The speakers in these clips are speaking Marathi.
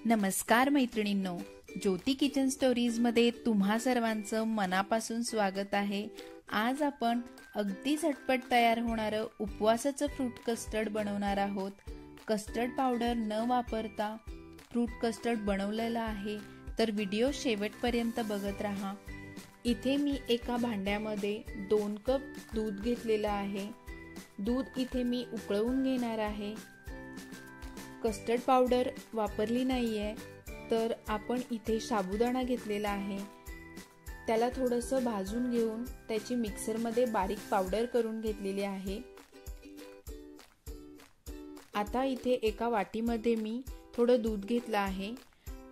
नमस्कार मैत्रिणींनो, ज्योती किचन स्टोरीज मध्ये तुम्हा सर्वांचं मनापासून स्वागत आहे। आज आपण अगदी झटपट तयार होणारं उपवासाचं फ्रूट कस्टर्ड बनवणार आहोत। कस्टर्ड पावडर न वापरता फ्रूट कस्टर्ड बनवलेलं आहे, तर व्हिडिओ शेवटपर्यंत बघत राहा। इथे मी एका भांड्यामध्ये 2 कप दूध घेतलेलं आहे। दूध इथे मी उकळवून घेणार आहे। कस्टर्ड पावडर वापरली नाहीये, तर आपण इथे साबुदाणा घेतलेला आहे। त्याला थोडंसं भाजून घेऊन त्याची मिक्सरमध्ये बारीक पावडर करून घेतलेली आहे। आता इथे एका वाटीमध्ये मी थोडं दूध घेतलं आहे,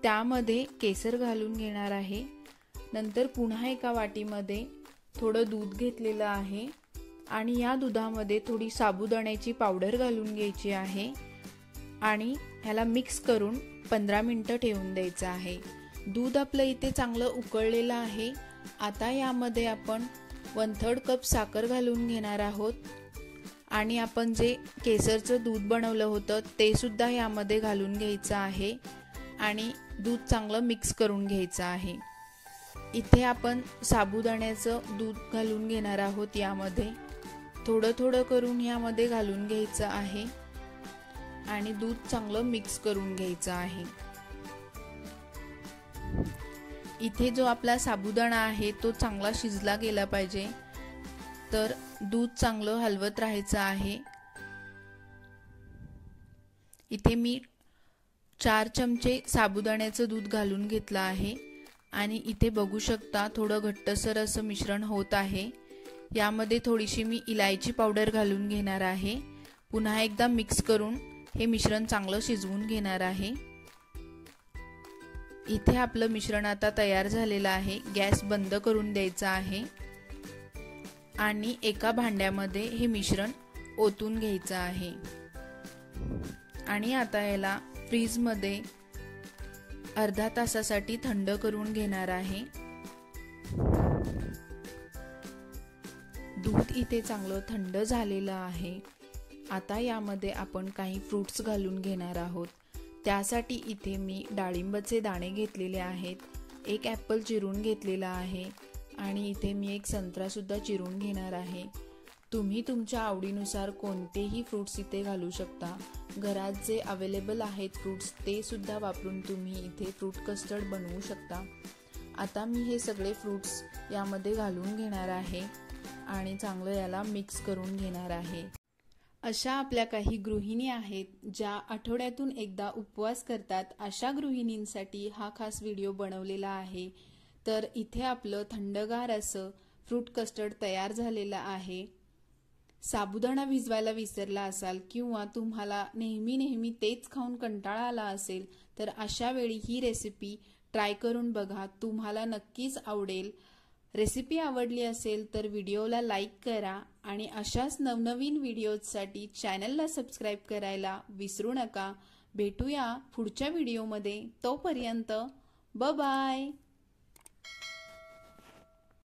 त्यामध्ये केसर घालून घेणार आहे। नंतर पुन्हा एका वाटीमध्ये थोडं दूध घेतलेलं आहे आणि या दुधामध्ये थोडी साबुदाण्याची पावडर घालून घ्यायची आहे आणि ह्याला मिक्स करून 15 मिनिटं ठेवून द्यायचं आहे। दूध आपलं इथे चांगलं उकळलेलं आहे। आता यामध्ये आपण 1/3 कप साखर घालून घेणार आहोत आणि आपण जे केसरचं दूध बनवलं होतं ते सुद्धा यामध्ये घालून घ्यायचं आहे आणि दूध चांगलं मिक्स करून घ्यायचं आहे। इथे आपण साबुदाण्याचं दूध घालून घेणार आहोत। यामध्ये थोडं थोडं करून यामध्ये घालून घ्यायचं आहे आणि दूध चांगलं मिक्स करून घ्यायचं आहे। इथे जो आपला साबुदाणा आहे तो चांगला शिजला गेला पाहिजे, तर दूध चांगलं हलवत राहायचं आहे। इथे मी 4 चमचे साबुदाण्याचं दूध घालून घेतलं आहे आणि इथे बघू शकता थोडं घट्टसर असं मिश्रण होत आहे। यामध्ये थोडीशी मी इलायची पावडर घालून घेणार आहे। पुन्हा एकदा मिक्स करून हे मिश्रण चांगलं शिजवून घेणार आहे। इथे आपलं मिश्रण आता तयार झालेलं आहे। गॅस बंद करून द्यायचा आहे आणि एका भांड्यामध्ये हे मिश्रण ओतून घ्यायचं आहे आणि आता याला फ्रीजमध्ये अर्धा तासासाठी थंड करून घेणार आहे। दूध इथे चांगलं थंड झालेलं आहे। आता यामध्ये आपण काही फ्रूट्स घालून घेणार आहोत। त्यासाठी इथे मी डाळिंबाचे दाणे घेतलेले आहेत, एक ॲपल चिरून घेतलेला आहे आणि इथे मी एक संत्रा सुद्धा चिरून घेणार आहे। तुम्ही तुमच्या आवडीनुसार कोणतेही फ्रूट्स इथे घालू शकता। घरात जे अवेलेबल आहेत फ्रूट्स ते सुद्धा वापरून तुम्ही इथे फ्रूट कस्टर्ड बनवू शकता। आता मी हे सगळे फ्रूट्स यामध्ये घालून घेणार आहे आणि चांगलं याला मिक्स करून घेणार आहे। अशा आपल्या काही गृहिणी आहेत ज्या आठवड्यातून एकदा उपवास करतात। अशा गृहिणींसाठी हा खास व्हिडिओ बनवलेला आहे। तर इथे आपलं थंडगार असं फ्रूट कस्टर्ड तयार झालेलं आहे। साबुदाणा भिजवायला विसरला असाल किंवा तुम्हाला नेहमी तेच खाऊन कंटाळा आला असेल, तर अशा वेळी ही रेसिपी ट्राय करून बघा, तुम्हाला नक्कीच आवडेल। रेसिपी आवडली असेल तर व्हिडिओला लाईक करा आणि अशाच नवनवीन व्हिडिओजसाठी चॅनलला सबस्क्राईब करायला विसरू नका। भेटूया पुढच्या व्हिडिओमध्ये, तोपर्यंत बाय बाय।